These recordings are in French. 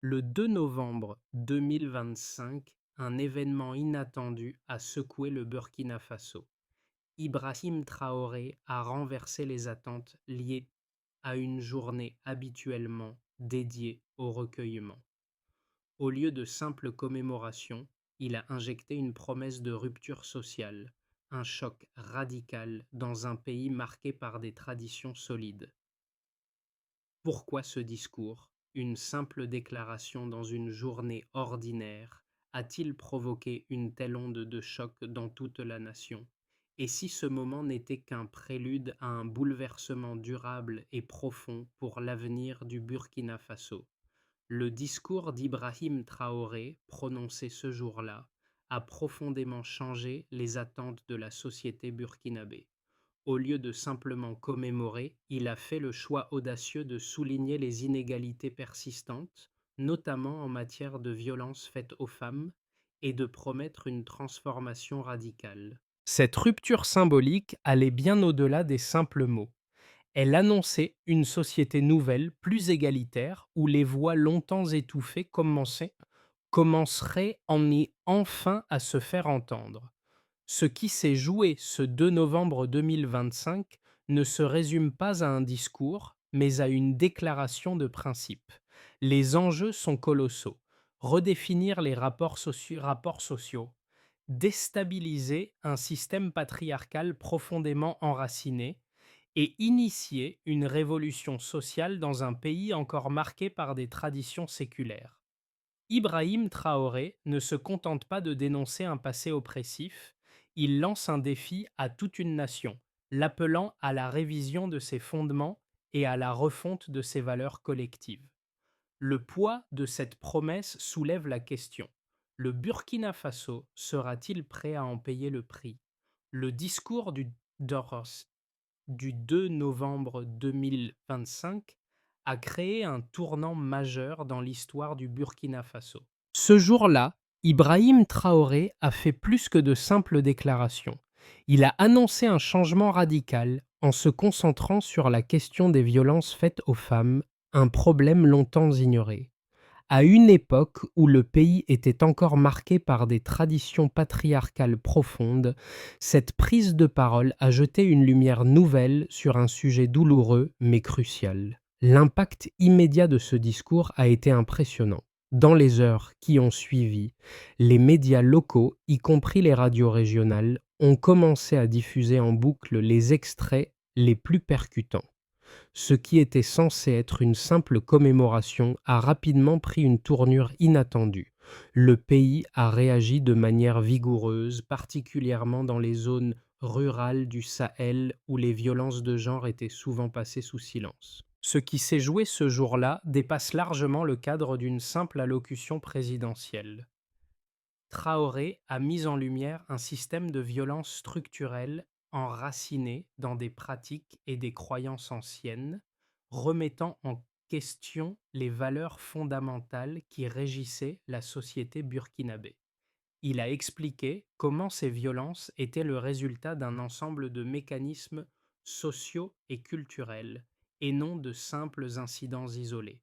Le 2 novembre 2025, un événement inattendu a secoué le Burkina Faso. Ibrahim Traoré a renversé les attentes liées à une journée habituellement dédiée au recueillement. Au lieu de simples commémorations, il a injecté une promesse de rupture sociale, un choc radical dans un pays marqué par des traditions solides. Pourquoi ce discours, une simple déclaration dans une journée ordinaire, a-t-il provoqué une telle onde de choc dans toute la nation? Et si ce moment n'était qu'un prélude à un bouleversement durable et profond pour l'avenir du Burkina Faso? Le discours d'Ibrahim Traoré, prononcé ce jour-là, a profondément changé les attentes de la société burkinabé. Au lieu de simplement commémorer, il a fait le choix audacieux de souligner les inégalités persistantes, notamment en matière de violences faites aux femmes, et de promettre une transformation radicale. Cette rupture symbolique allait bien au-delà des simples mots. Elle annonçait une société nouvelle, plus égalitaire, où les voix longtemps étouffées commenceraient enfin à se faire entendre. Ce qui s'est joué ce 2 novembre 2025 ne se résume pas à un discours, mais à une déclaration de principe. Les enjeux sont colossaux. Redéfinir les rapports sociaux, déstabiliser un système patriarcal profondément enraciné et initier une révolution sociale dans un pays encore marqué par des traditions séculaires. Ibrahim Traoré ne se contente pas de dénoncer un passé oppressif, il lance un défi à toute une nation, l'appelant à la révision de ses fondements et à la refonte de ses valeurs collectives. Le poids de cette promesse soulève la question. Le Burkina Faso sera-t-il prêt à en payer le prix? Le discours Doros du 2 novembre 2025 a créé un tournant majeur dans l'histoire du Burkina Faso. Ce jour-là, Ibrahim Traoré a fait plus que de simples déclarations. Il a annoncé un changement radical en se concentrant sur la question des violences faites aux femmes, un problème longtemps ignoré. À une époque où le pays était encore marqué par des traditions patriarcales profondes, cette prise de parole a jeté une lumière nouvelle sur un sujet douloureux mais crucial. L'impact immédiat de ce discours a été impressionnant. Dans les heures qui ont suivi, les médias locaux, y compris les radios régionales, ont commencé à diffuser en boucle les extraits les plus percutants. Ce qui était censé être une simple commémoration a rapidement pris une tournure inattendue. Le pays a réagi de manière vigoureuse, particulièrement dans les zones rurales du Sahel où les violences de genre étaient souvent passées sous silence. Ce qui s'est joué ce jour-là dépasse largement le cadre d'une simple allocution présidentielle. Traoré a mis en lumière un système de violence structurelle enraciné dans des pratiques et des croyances anciennes, remettant en question les valeurs fondamentales qui régissaient la société burkinabé. Il a expliqué comment ces violences étaient le résultat d'un ensemble de mécanismes sociaux et culturels, et non de simples incidents isolés.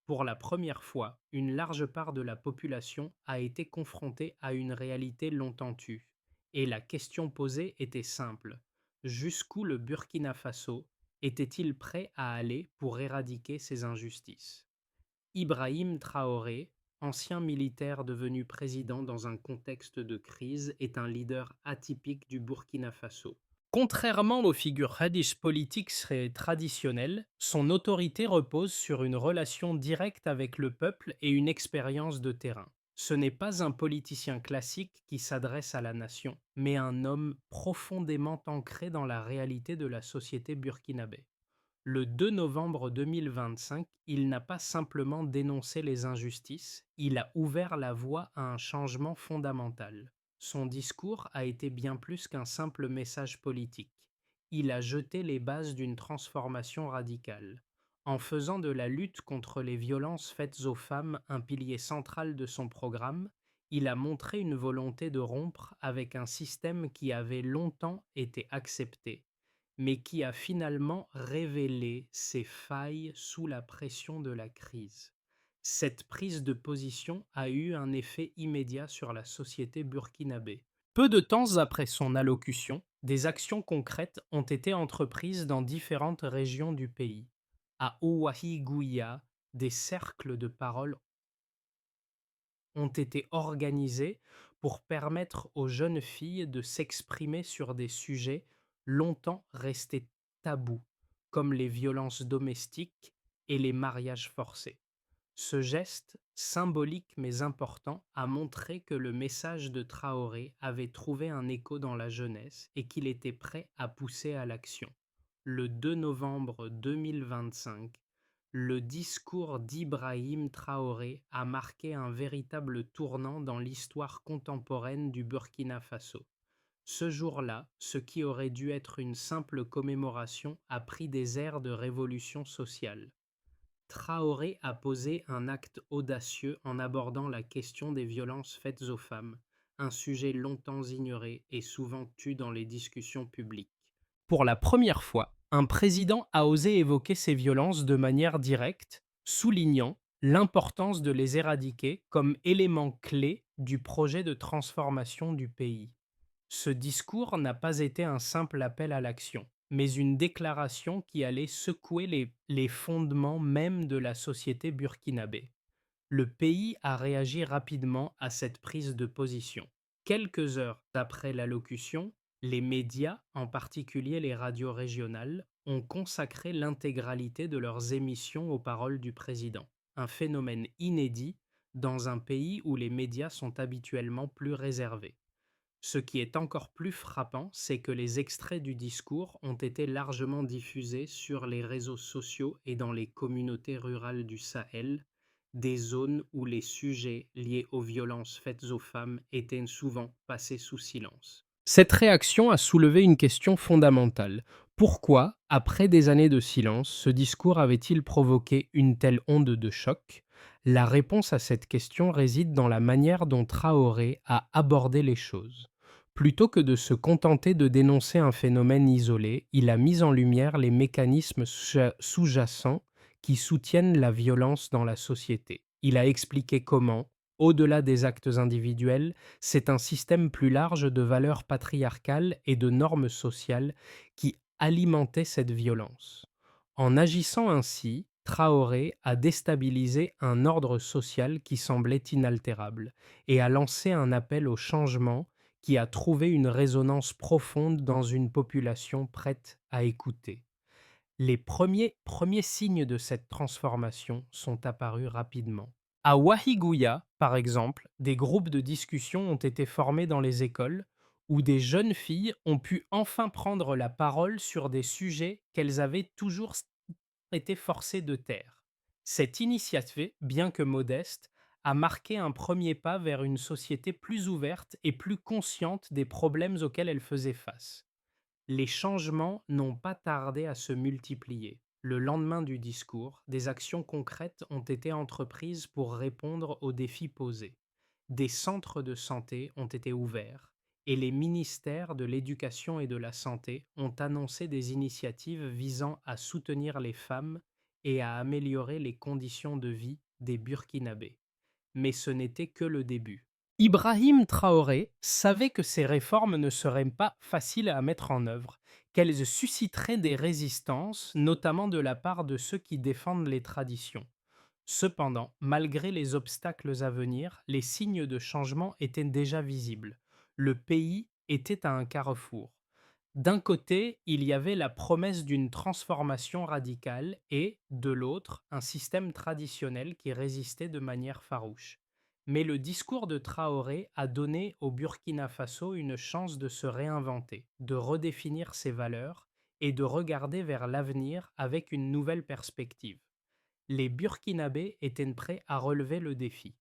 Pour la première fois, une large part de la population a été confrontée à une réalité longtemps tue. Et la question posée était simple. Jusqu'où le Burkina Faso était-il prêt à aller pour éradiquer ces injustices? Ibrahim Traoré, ancien militaire devenu président dans un contexte de crise, est un leader atypique du Burkina Faso. Contrairement aux figures hadith politiques traditionnelles, son autorité repose sur une relation directe avec le peuple et une expérience de terrain. Ce n'est pas un politicien classique qui s'adresse à la nation, mais un homme profondément ancré dans la réalité de la société burkinabé. Le 2 novembre 2025, il n'a pas simplement dénoncé les injustices, il a ouvert la voie à un changement fondamental. Son discours a été bien plus qu'un simple message politique. Il a jeté les bases d'une transformation radicale. En faisant de la lutte contre les violences faites aux femmes un pilier central de son programme, il a montré une volonté de rompre avec un système qui avait longtemps été accepté mais qui a finalement révélé ses failles sous la pression de la crise. Cette prise de position a eu un effet immédiat sur la société burkinabé. Peu de temps après son allocution, des actions concrètes ont été entreprises dans différentes régions du pays. À Ouahigouya, des cercles de parole ont été organisés pour permettre aux jeunes filles de s'exprimer sur des sujets longtemps restés tabous, comme les violences domestiques et les mariages forcés. Ce geste, symbolique mais important, a montré que le message de Traoré avait trouvé un écho dans la jeunesse et qu'il était prêt à pousser à l'action. Le 2 novembre 2025, le discours d'Ibrahim Traoré a marqué un véritable tournant dans l'histoire contemporaine du Burkina Faso. Ce jour-là, ce qui aurait dû être une simple commémoration a pris des airs de révolution sociale. Traoré a posé un acte audacieux en abordant la question des violences faites aux femmes, un sujet longtemps ignoré et souvent tu dans les discussions publiques. Pour la première fois, un président a osé évoquer ces violences de manière directe, soulignant l'importance de les éradiquer comme élément clé du projet de transformation du pays. Ce discours n'a pas été un simple appel à l'action, mais une déclaration qui allait secouer les fondements même de la société burkinabé. Le pays a réagi rapidement à cette prise de position. Quelques heures après l'allocution, les médias, en particulier les radios régionales, ont consacré l'intégralité de leurs émissions aux paroles du président, un phénomène inédit dans un pays où les médias sont habituellement plus réservés. Ce qui est encore plus frappant, c'est que les extraits du discours ont été largement diffusés sur les réseaux sociaux et dans les communautés rurales du Sahel, des zones où les sujets liés aux violences faites aux femmes étaient souvent passés sous silence. Cette réaction a soulevé une question fondamentale. Pourquoi, après des années de silence, ce discours avait-il provoqué une telle onde de choc? La réponse à cette question réside dans la manière dont Traoré a abordé les choses. Plutôt que de se contenter de dénoncer un phénomène isolé, il a mis en lumière les mécanismes sous-jacents qui soutiennent la violence dans la société. Il a expliqué comment, au-delà des actes individuels, c'est un système plus large de valeurs patriarcales et de normes sociales qui alimentait cette violence. En agissant ainsi, Traoré a déstabilisé un ordre social qui semblait inaltérable et a lancé un appel au changement qui a trouvé une résonance profonde dans une population prête à écouter. Les premiers signes de cette transformation sont apparus rapidement. À Wahigouya, par exemple, des groupes de discussion ont été formés dans les écoles où des jeunes filles ont pu enfin prendre la parole sur des sujets qu'elles avaient toujours été forcées de taire. Cette initiative, bien que modeste, a marqué un premier pas vers une société plus ouverte et plus consciente des problèmes auxquels elle faisait face. Les changements n'ont pas tardé à se multiplier. Le lendemain du discours, des actions concrètes ont été entreprises pour répondre aux défis posés. Des centres de santé ont été ouverts et les ministères de l'Éducation et de la Santé ont annoncé des initiatives visant à soutenir les femmes et à améliorer les conditions de vie des Burkinabés. Mais ce n'était que le début. Ibrahim Traoré savait que ces réformes ne seraient pas faciles à mettre en œuvre, qu'elles susciteraient des résistances, notamment de la part de ceux qui défendent les traditions. Cependant, malgré les obstacles à venir, les signes de changement étaient déjà visibles. Le pays était à un carrefour. D'un côté, il y avait la promesse d'une transformation radicale et, de l'autre, un système traditionnel qui résistait de manière farouche. Mais le discours de Traoré a donné au Burkina Faso une chance de se réinventer, de redéfinir ses valeurs et de regarder vers l'avenir avec une nouvelle perspective. Les Burkinabés étaient prêts à relever le défi.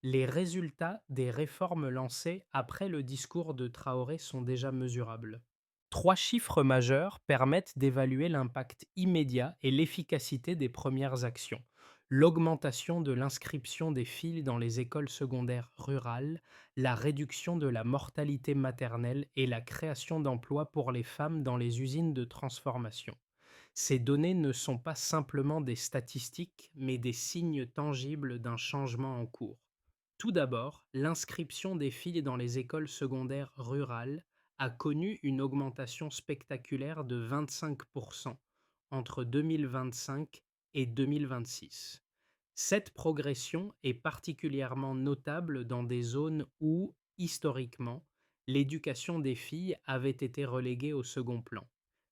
Les résultats des réformes lancées après le discours de Traoré sont déjà mesurables. Trois chiffres majeurs permettent d'évaluer l'impact immédiat et l'efficacité des premières actions. L'augmentation de l'inscription des filles dans les écoles secondaires rurales, la réduction de la mortalité maternelle et la création d'emplois pour les femmes dans les usines de transformation. Ces données ne sont pas simplement des statistiques, mais des signes tangibles d'un changement en cours. Tout d'abord, l'inscription des filles dans les écoles secondaires rurales a connu une augmentation spectaculaire de 25% entre 2025 et 2026. Cette progression est particulièrement notable dans des zones où, historiquement, l'éducation des filles avait été reléguée au second plan.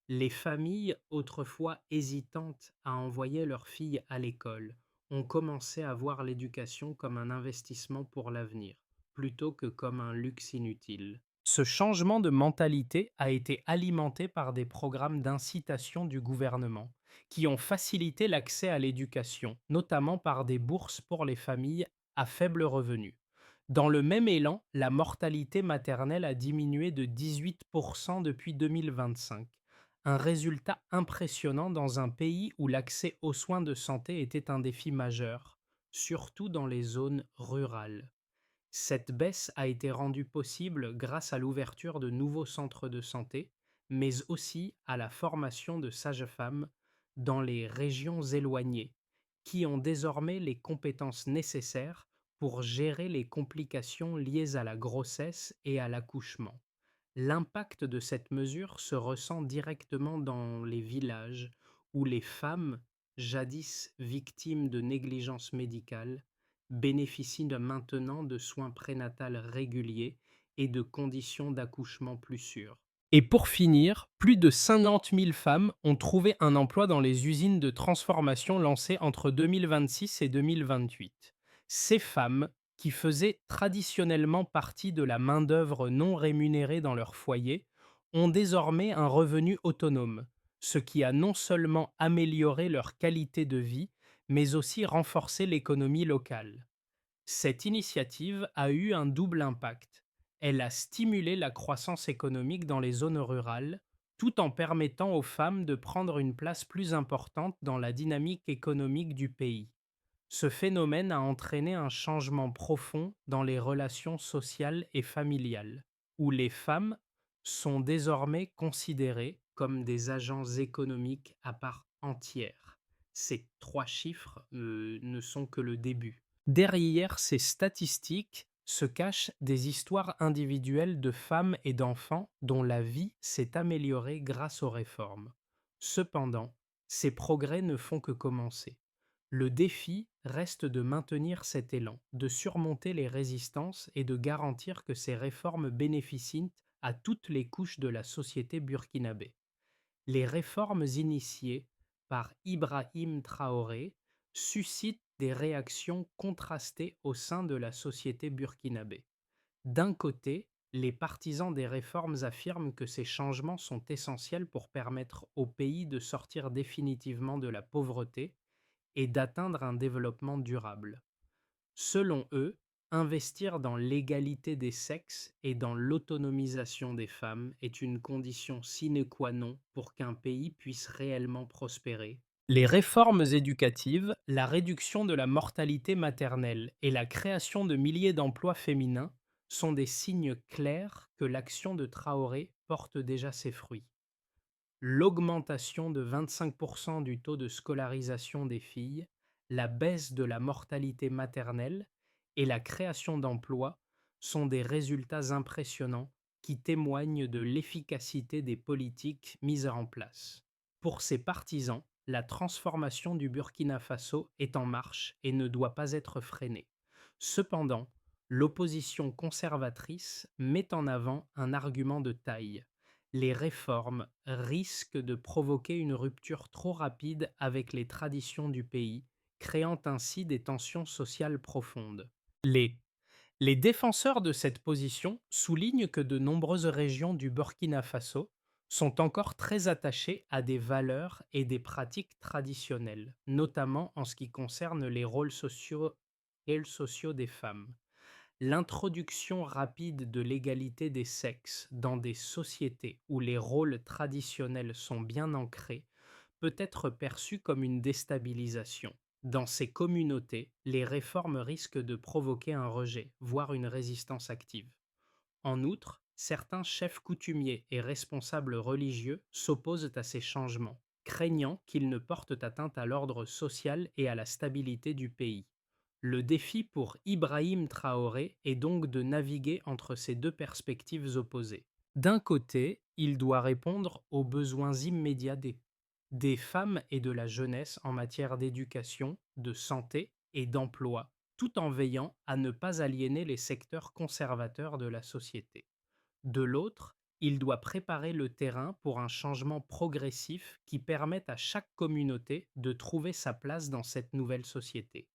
Les familles, autrefois hésitantes à envoyer leurs filles à l'école, ont commencé à voir l'éducation comme un investissement pour l'avenir, plutôt que comme un luxe inutile. Ce changement de mentalité a été alimenté par des programmes d'incitation du gouvernement, qui ont facilité l'accès à l'éducation, notamment par des bourses pour les familles à faible revenu. Dans le même élan, la mortalité maternelle a diminué de 18% depuis 2025, un résultat impressionnant dans un pays où l'accès aux soins de santé était un défi majeur, surtout dans les zones rurales. Cette baisse a été rendue possible grâce à l'ouverture de nouveaux centres de santé, mais aussi à la formation de sages-femmes dans les régions éloignées, qui ont désormais les compétences nécessaires pour gérer les complications liées à la grossesse et à l'accouchement. L'impact de cette mesure se ressent directement dans les villages où les femmes, jadis victimes de négligence médicale, bénéficient maintenant de soins prénatals réguliers et de conditions d'accouchement plus sûres. Et pour finir, plus de 50 000 femmes ont trouvé un emploi dans les usines de transformation lancées entre 2026 et 2028. Ces femmes, qui faisaient traditionnellement partie de la main-d'œuvre non rémunérée dans leur foyer, ont désormais un revenu autonome, ce qui a non seulement amélioré leur qualité de vie, mais aussi renforcé l'économie locale. Cette initiative a eu un double impact. Elle a stimulé la croissance économique dans les zones rurales, tout en permettant aux femmes de prendre une place plus importante dans la dynamique économique du pays. Ce phénomène a entraîné un changement profond dans les relations sociales et familiales, où les femmes sont désormais considérées comme des agents économiques à part entière. Ces trois chiffres ne sont que le début. Derrière ces statistiques se cachent des histoires individuelles de femmes et d'enfants dont la vie s'est améliorée grâce aux réformes. Cependant, ces progrès ne font que commencer. Le défi reste de maintenir cet élan, de surmonter les résistances et de garantir que ces réformes bénéficient à toutes les couches de la société burkinabé. Les réformes initiées par Ibrahim Traoré suscitent des réactions contrastées au sein de la société burkinabé. D'un côté, les partisans des réformes affirment que ces changements sont essentiels pour permettre au pays de sortir définitivement de la pauvreté et d'atteindre un développement durable. Selon eux, investir dans l'égalité des sexes et dans l'autonomisation des femmes est une condition sine qua non pour qu'un pays puisse réellement prospérer. Les réformes éducatives, la réduction de la mortalité maternelle et la création de milliers d'emplois féminins sont des signes clairs que l'action de Traoré porte déjà ses fruits. L'augmentation de 25% du taux de scolarisation des filles, la baisse de la mortalité maternelle et la création d'emplois sont des résultats impressionnants qui témoignent de l'efficacité des politiques mises en place. Pour ses partisans, la transformation du Burkina Faso est en marche et ne doit pas être freinée. Cependant, l'opposition conservatrice met en avant un argument de taille: les réformes risquent de provoquer une rupture trop rapide avec les traditions du pays, créant ainsi des tensions sociales profondes. Les les défenseurs de cette position soulignent que de nombreuses régions du Burkina Faso sont encore très attachées à des valeurs et des pratiques traditionnelles, notamment en ce qui concerne les rôles sociaux des femmes. L'introduction rapide de l'égalité des sexes dans des sociétés où les rôles traditionnels sont bien ancrés peut être perçue comme une déstabilisation. Dans ces communautés, les réformes risquent de provoquer un rejet, voire une résistance active. En outre, certains chefs coutumiers et responsables religieux s'opposent à ces changements, craignant qu'ils ne portent atteinte à l'ordre social et à la stabilité du pays. Le défi pour Ibrahim Traoré est donc de naviguer entre ces deux perspectives opposées. D'un côté, il doit répondre aux besoins immédiats des femmes et de la jeunesse en matière d'éducation, de santé et d'emploi, tout en veillant à ne pas aliéner les secteurs conservateurs de la société. De l'autre, il doit préparer le terrain pour un changement progressif qui permette à chaque communauté de trouver sa place dans cette nouvelle société.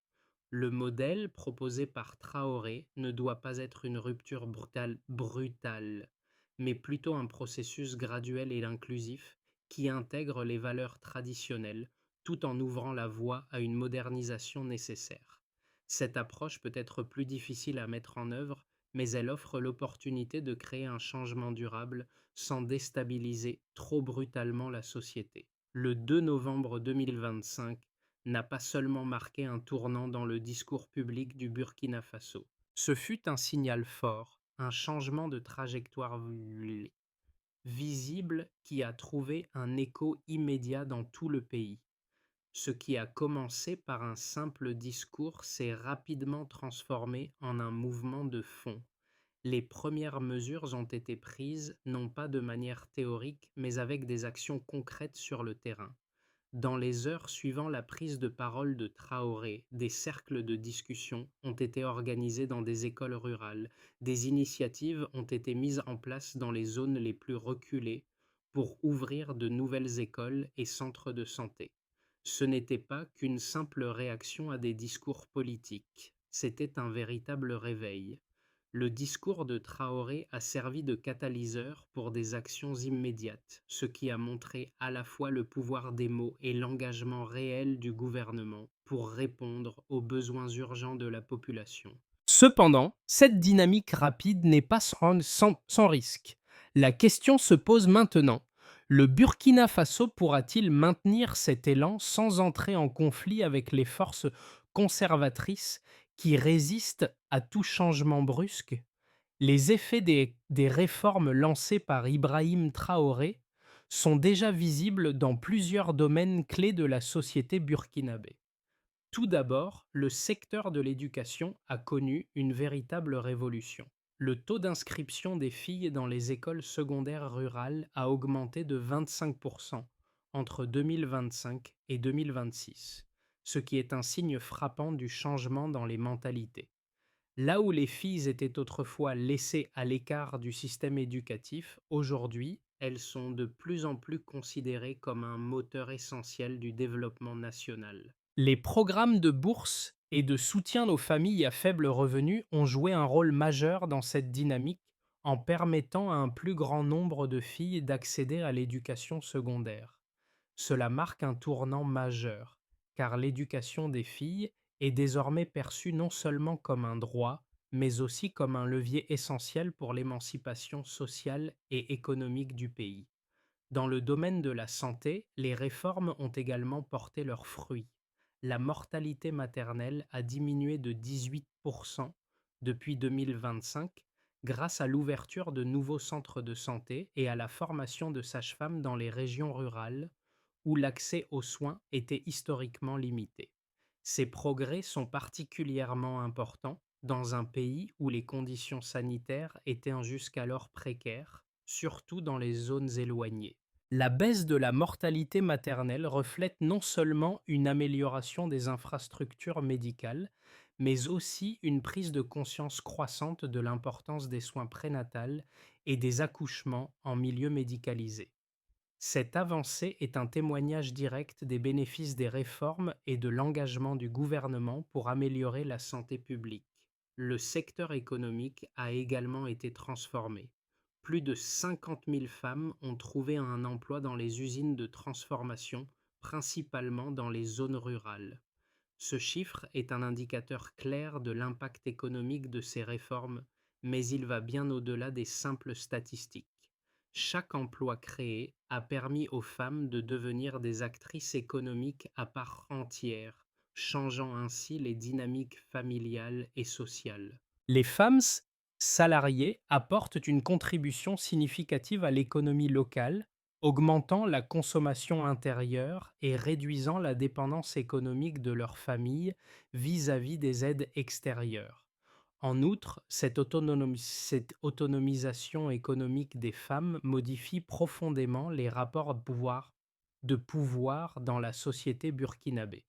Le modèle proposé par Traoré ne doit pas être une rupture brutale, mais plutôt un processus graduel et inclusif qui intègre les valeurs traditionnelles tout en ouvrant la voie à une modernisation nécessaire. Cette approche peut être plus difficile à mettre en œuvre, mais elle offre l'opportunité de créer un changement durable sans déstabiliser trop brutalement la société. Le 2 novembre 2025 n'a pas seulement marqué un tournant dans le discours public du Burkina Faso. Ce fut un signal fort, un changement de trajectoire visible qui a trouvé un écho immédiat dans tout le pays. Ce qui a commencé par un simple discours s'est rapidement transformé en un mouvement de fond. Les premières mesures ont été prises non pas de manière théorique, mais avec des actions concrètes sur le terrain. Dans les heures suivant la prise de parole de Traoré, des cercles de discussion ont été organisés dans des écoles rurales, des initiatives ont été mises en place dans les zones les plus reculées pour ouvrir de nouvelles écoles et centres de santé. Ce n'était pas qu'une simple réaction à des discours politiques, c'était un véritable réveil. Le discours de Traoré a servi de catalyseur pour des actions immédiates, ce qui a montré à la fois le pouvoir des mots et l'engagement réel du gouvernement pour répondre aux besoins urgents de la population. Cependant, cette dynamique rapide n'est pas sans risque. La question se pose maintenant. Le Burkina Faso pourra-t-il maintenir cet élan sans entrer en conflit avec les forces conservatrices qui résistent à tout changement brusque? Les effets des réformes lancées par Ibrahim Traoré sont déjà visibles dans plusieurs domaines clés de la société burkinabé. Tout d'abord, le secteur de l'éducation a connu une véritable révolution. Le taux d'inscription des filles dans les écoles secondaires rurales a augmenté de 25% entre 2025 et 2026, ce qui est un signe frappant du changement dans les mentalités. Là où les filles étaient autrefois laissées à l'écart du système éducatif, aujourd'hui, elles sont de plus en plus considérées comme un moteur essentiel du développement national. Les programmes de bourse et de soutien aux familles à faible revenu ont joué un rôle majeur dans cette dynamique en permettant à un plus grand nombre de filles d'accéder à l'éducation secondaire. Cela marque un tournant majeur, car l'éducation des filles est désormais perçue non seulement comme un droit, mais aussi comme un levier essentiel pour l'émancipation sociale et économique du pays. Dans le domaine de la santé, les réformes ont également porté leurs fruits. La mortalité maternelle a diminué de 18% depuis 2025 grâce à l'ouverture de nouveaux centres de santé et à la formation de sages-femmes dans les régions rurales où l'accès aux soins était historiquement limité. Ces progrès sont particulièrement importants dans un pays où les conditions sanitaires étaient jusqu'alors précaires, surtout dans les zones éloignées. La baisse de la mortalité maternelle reflète non seulement une amélioration des infrastructures médicales, mais aussi une prise de conscience croissante de l'importance des soins prénatals et des accouchements en milieu médicalisé. Cette avancée est un témoignage direct des bénéfices des réformes et de l'engagement du gouvernement pour améliorer la santé publique. Le secteur économique a également été transformé. Plus de 50 000 femmes ont trouvé un emploi dans les usines de transformation, principalement dans les zones rurales. Ce chiffre est un indicateur clair de l'impact économique de ces réformes, mais il va bien au-delà des simples statistiques. Chaque emploi créé a permis aux femmes de devenir des actrices économiques à part entière, changeant ainsi les dynamiques familiales et sociales. Les femmes salariées apportent une contribution significative à l'économie locale augmentant la consommation intérieure et réduisant la dépendance économique de leur famille vis-à-vis des aides extérieures. En outre, cette autonomisation économique des femmes modifie profondément les rapports de pouvoir dans la société burkinabé.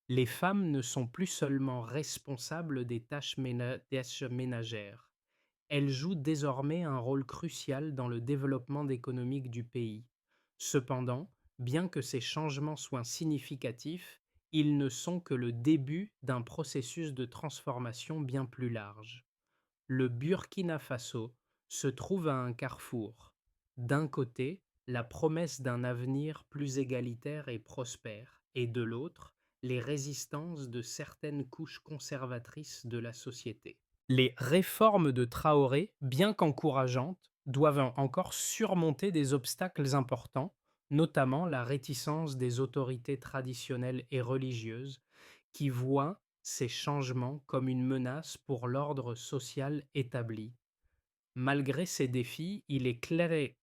Les femmes ne sont plus seulement responsables des tâches ménagères, elles jouent désormais un rôle crucial dans le développement économique du pays. Cependant, bien que ces changements soient significatifs, ils ne sont que le début d'un processus de transformation bien plus large. Le Burkina Faso se trouve à un carrefour. D'un côté, la promesse d'un avenir plus égalitaire et prospère, et de l'autre, les résistances de certaines couches conservatrices de la société. Les réformes de Traoré, bien qu'encourageantes, doivent encore surmonter des obstacles importants, notamment la réticence des autorités traditionnelles et religieuses, qui voient ces changements comme une menace pour l'ordre social établi. Malgré ces défis, il est clair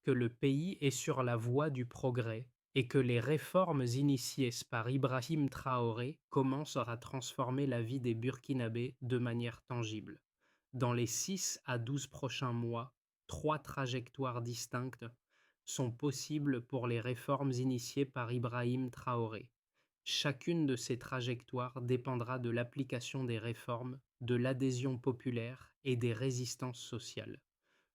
que le pays est sur la voie du progrès et que les réformes initiées par Ibrahim Traoré commencent à transformer la vie des Burkinabés de manière tangible. Dans les 6 à 12 prochains mois, 3 trajectoires distinctes sont possibles pour les réformes initiées par Ibrahim Traoré. Chacune de ces trajectoires dépendra de l'application des réformes, de l'adhésion populaire et des résistances sociales.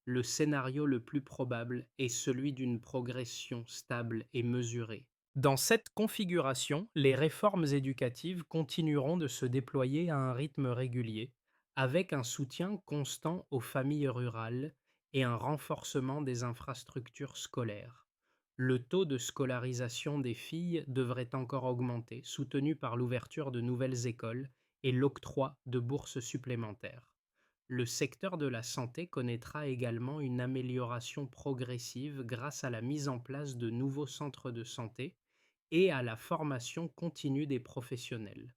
Le scénario le plus probable est celui d'une progression stable et mesurée. Dans cette configuration, les réformes éducatives continueront de se déployer à un rythme régulier, avec un soutien constant aux familles rurales et un renforcement des infrastructures scolaires. Le taux de scolarisation des filles devrait encore augmenter, soutenu par l'ouverture de nouvelles écoles et l'octroi de bourses supplémentaires. Le secteur de la santé connaîtra également une amélioration progressive grâce à la mise en place de nouveaux centres de santé et à la formation continue des professionnels.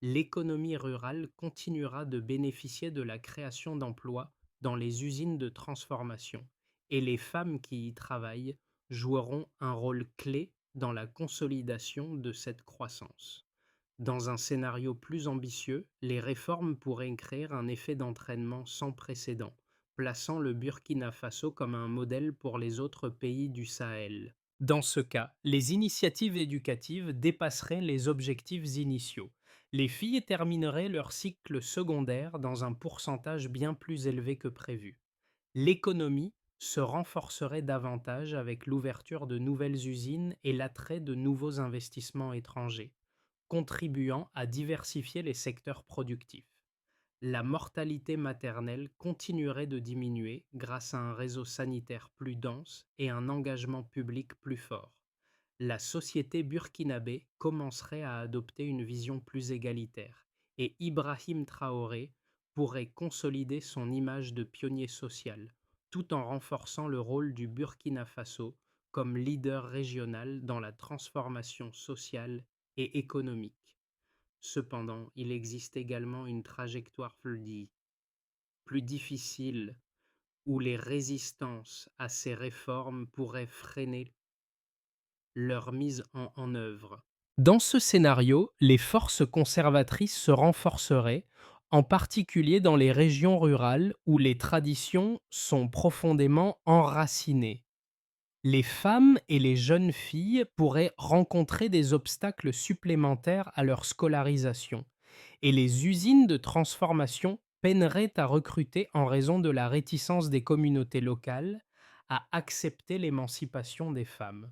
L'économie rurale continuera de bénéficier de la création d'emplois dans les usines de transformation et les femmes qui y travaillent joueront un rôle clé dans la consolidation de cette croissance. Dans un scénario plus ambitieux, les réformes pourraient créer un effet d'entraînement sans précédent, plaçant le Burkina Faso comme un modèle pour les autres pays du Sahel. Dans ce cas, les initiatives éducatives dépasseraient les objectifs initiaux. Les filles termineraient leur cycle secondaire dans un pourcentage bien plus élevé que prévu. L'économie se renforcerait davantage avec l'ouverture de nouvelles usines et l'attrait de nouveaux investissements étrangers, contribuant à diversifier les secteurs productifs. La mortalité maternelle continuerait de diminuer grâce à un réseau sanitaire plus dense et un engagement public plus fort. La société burkinabé commencerait à adopter une vision plus égalitaire et Ibrahim Traoré pourrait consolider son image de pionnier social tout en renforçant le rôle du Burkina Faso comme leader régional dans la transformation sociale et économique. Cependant, il existe également une trajectoire plus difficile où les résistances à ces réformes pourraient freiner leur mise en œuvre. Dans ce scénario, les forces conservatrices se renforceraient, en particulier dans les régions rurales où les traditions sont profondément enracinées. Les femmes et les jeunes filles pourraient rencontrer des obstacles supplémentaires à leur scolarisation, et les usines de transformation peineraient à recruter en raison de la réticence des communautés locales à accepter l'émancipation des femmes.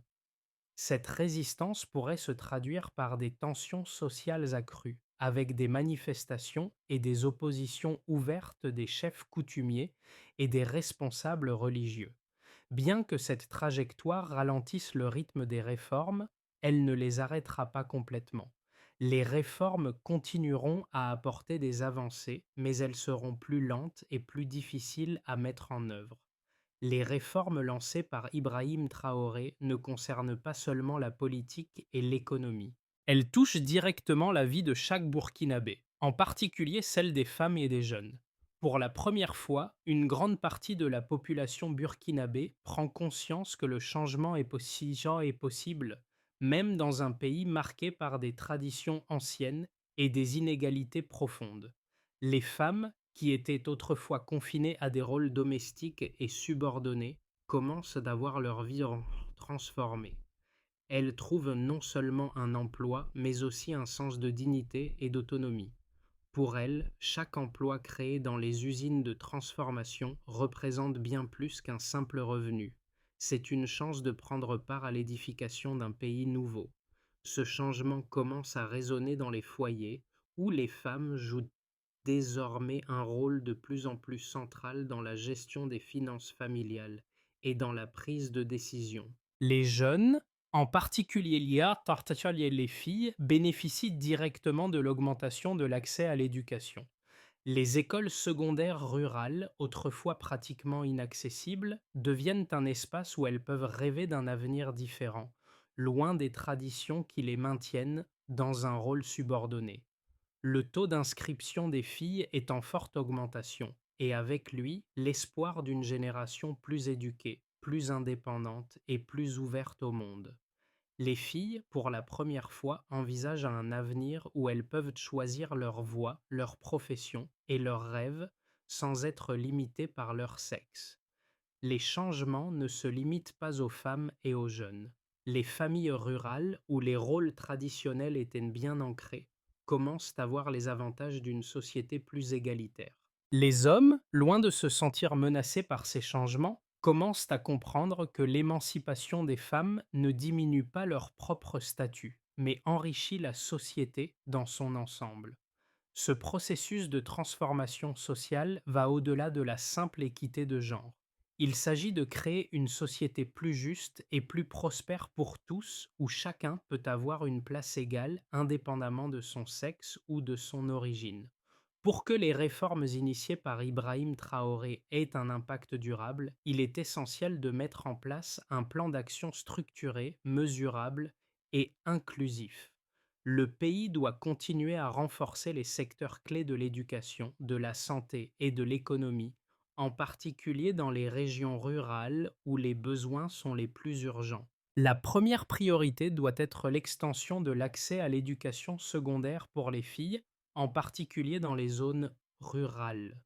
Cette résistance pourrait se traduire par des tensions sociales accrues, avec des manifestations et des oppositions ouvertes des chefs coutumiers et des responsables religieux. Bien que cette trajectoire ralentisse le rythme des réformes, elle ne les arrêtera pas complètement. Les réformes continueront à apporter des avancées, mais elles seront plus lentes et plus difficiles à mettre en œuvre. Les réformes lancées par Ibrahim Traoré ne concernent pas seulement la politique et l'économie. Elles touchent directement la vie de chaque Burkinabé, en particulier celle des femmes et des jeunes. Pour la première fois, une grande partie de la population burkinabé prend conscience que le changement est possible, même dans un pays marqué par des traditions anciennes et des inégalités profondes. Les femmes, qui étaient autrefois confinées à des rôles domestiques et subordonnés, commencent d'avoir leur vie transformée. Elles trouvent non seulement un emploi, mais aussi un sens de dignité et d'autonomie. Pour elles, chaque emploi créé dans les usines de transformation représente bien plus qu'un simple revenu. C'est une chance de prendre part à l'édification d'un pays nouveau. Ce changement commence à résonner dans les foyers, où les femmes jouent désormais un rôle de plus en plus central dans la gestion des finances familiales et dans la prise de décision. Les jeunes, en particulier les filles, bénéficient directement de l'augmentation de l'accès à l'éducation. Les écoles secondaires rurales, autrefois pratiquement inaccessibles, deviennent un espace où elles peuvent rêver d'un avenir différent, loin des traditions qui les maintiennent dans un rôle subordonné. Le taux d'inscription des filles est en forte augmentation, et avec lui, l'espoir d'une génération plus éduquée, plus indépendante et plus ouverte au monde. Les filles, pour la première fois, envisagent un avenir où elles peuvent choisir leur voie, leur profession et leurs rêves sans être limitées par leur sexe. Les changements ne se limitent pas aux femmes et aux jeunes. Les familles rurales, où les rôles traditionnels étaient bien ancrés, commencent à voir les avantages d'une société plus égalitaire. Les hommes, loin de se sentir menacés par ces changements, commencent à comprendre que l'émancipation des femmes ne diminue pas leur propre statut, mais enrichit la société dans son ensemble. Ce processus de transformation sociale va au-delà de la simple équité de genre. Il s'agit de créer une société plus juste et plus prospère pour tous, où chacun peut avoir une place égale indépendamment de son sexe ou de son origine. Pour que les réformes initiées par Ibrahim Traoré aient un impact durable, il est essentiel de mettre en place un plan d'action structuré, mesurable et inclusif. Le pays doit continuer à renforcer les secteurs clés de l'éducation, de la santé et de l'économie, en particulier dans les régions rurales où les besoins sont les plus urgents. La première priorité doit être l'extension de l'accès à l'éducation secondaire pour les filles, en particulier dans les zones rurales.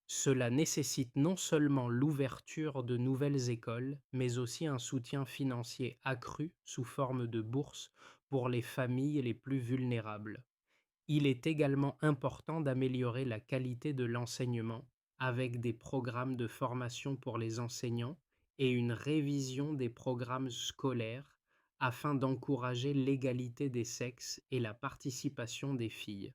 Cela nécessite non seulement l'ouverture de nouvelles écoles, mais aussi un soutien financier accru sous forme de bourses pour les familles les plus vulnérables. Il est également important d'améliorer la qualité de l'enseignement avec des programmes de formation pour les enseignants et une révision des programmes scolaires afin d'encourager l'égalité des sexes et la participation des filles.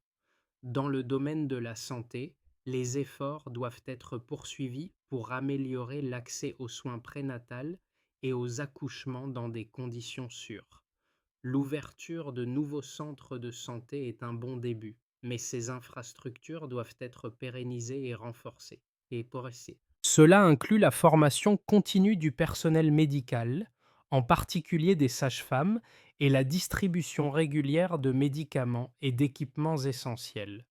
Dans le domaine de la santé, les efforts doivent être poursuivis pour améliorer l'accès aux soins prénatals et aux accouchements dans des conditions sûres. L'ouverture de nouveaux centres de santé est un bon début, mais ces infrastructures doivent être pérennisées et renforcées. Cela inclut la formation continue du personnel médical, en particulier des sages-femmes, et la distribution régulière de médicaments et d'équipements essentiels.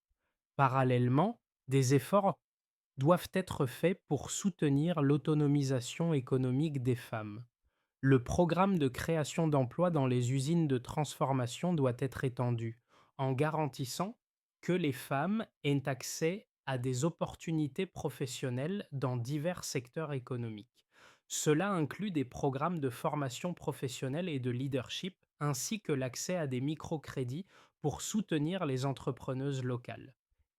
Parallèlement, des efforts doivent être faits pour soutenir l'autonomisation économique des femmes. Le programme de création d'emplois dans les usines de transformation doit être étendu, en garantissant que les femmes aient accès à des opportunités professionnelles dans divers secteurs économiques. Cela inclut des programmes de formation professionnelle et de leadership, ainsi que l'accès à des microcrédits pour soutenir les entrepreneuses locales.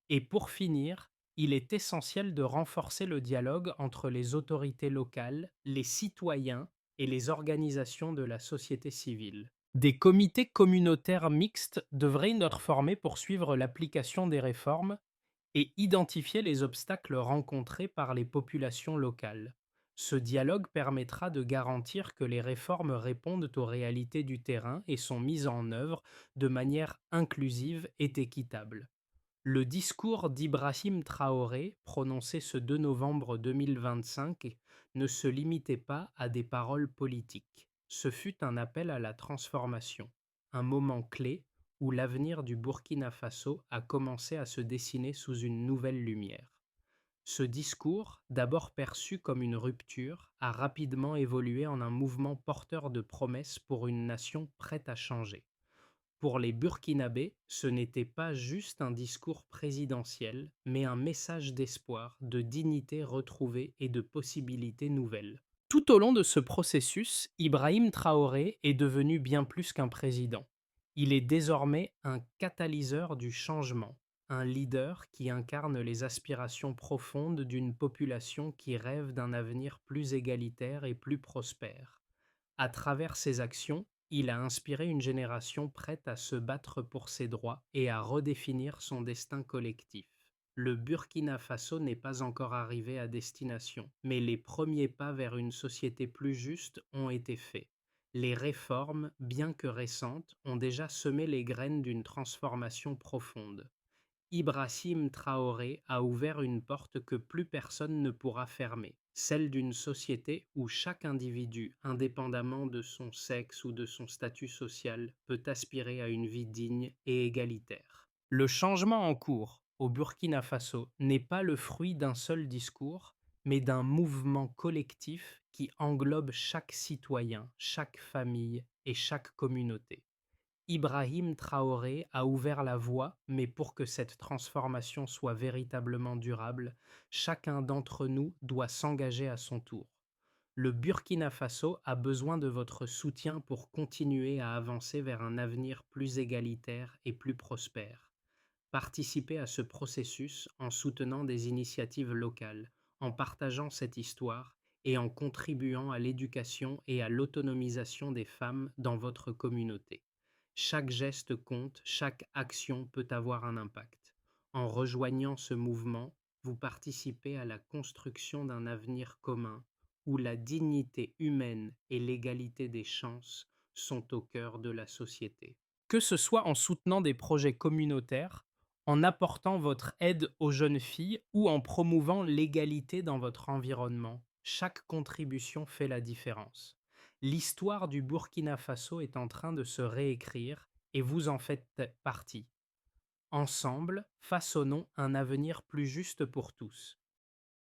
Et pour finir, il est essentiel de renforcer le dialogue entre les autorités locales, les citoyens et les organisations de la société civile. Des comités communautaires mixtes devraient être formés pour suivre l'application des réformes et identifier les obstacles rencontrés par les populations locales. Ce dialogue permettra de garantir que les réformes répondent aux réalités du terrain et sont mises en œuvre de manière inclusive et équitable. Le discours d'Ibrahim Traoré, prononcé ce 2 novembre 2025, ne se limitait pas à des paroles politiques. Ce fut un appel à la transformation, un moment clé où l'avenir du Burkina Faso a commencé à se dessiner sous une nouvelle lumière. Ce discours, d'abord perçu comme une rupture, a rapidement évolué en un mouvement porteur de promesses pour une nation prête à changer. Pour les Burkinabés, ce n'était pas juste un discours présidentiel, mais un message d'espoir, de dignité retrouvée et de possibilités nouvelles. Tout au long de ce processus, Ibrahim Traoré est devenu bien plus qu'un président. Il est désormais un catalyseur du changement, un leader qui incarne les aspirations profondes d'une population qui rêve d'un avenir plus égalitaire et plus prospère. À travers ses actions, il a inspiré une génération prête à se battre pour ses droits et à redéfinir son destin collectif. Le Burkina Faso n'est pas encore arrivé à destination, mais les premiers pas vers une société plus juste ont été faits. Les réformes, bien que récentes, ont déjà semé les graines d'une transformation profonde. Ibrahim Traoré a ouvert une porte que plus personne ne pourra fermer, celle d'une société où chaque individu, indépendamment de son sexe ou de son statut social, peut aspirer à une vie digne et égalitaire. Le changement en cours au Burkina Faso n'est pas le fruit d'un seul discours, mais d'un mouvement collectif qui englobe chaque citoyen, chaque famille et chaque communauté. Ibrahim Traoré a ouvert la voie, mais pour que cette transformation soit véritablement durable, chacun d'entre nous doit s'engager à son tour. Le Burkina Faso a besoin de votre soutien pour continuer à avancer vers un avenir plus égalitaire et plus prospère. Participez à ce processus en soutenant des initiatives locales, en partageant cette histoire et en contribuant à l'éducation et à l'autonomisation des femmes dans votre communauté. Chaque geste compte, chaque action peut avoir un impact. En rejoignant ce mouvement, vous participez à la construction d'un avenir commun où la dignité humaine et l'égalité des chances sont au cœur de la société. Que ce soit en soutenant des projets communautaires, en apportant votre aide aux jeunes filles ou en promouvant l'égalité dans votre environnement, chaque contribution fait la différence. L'histoire du Burkina Faso est en train de se réécrire et vous en faites partie. Ensemble, façonnons un avenir plus juste pour tous.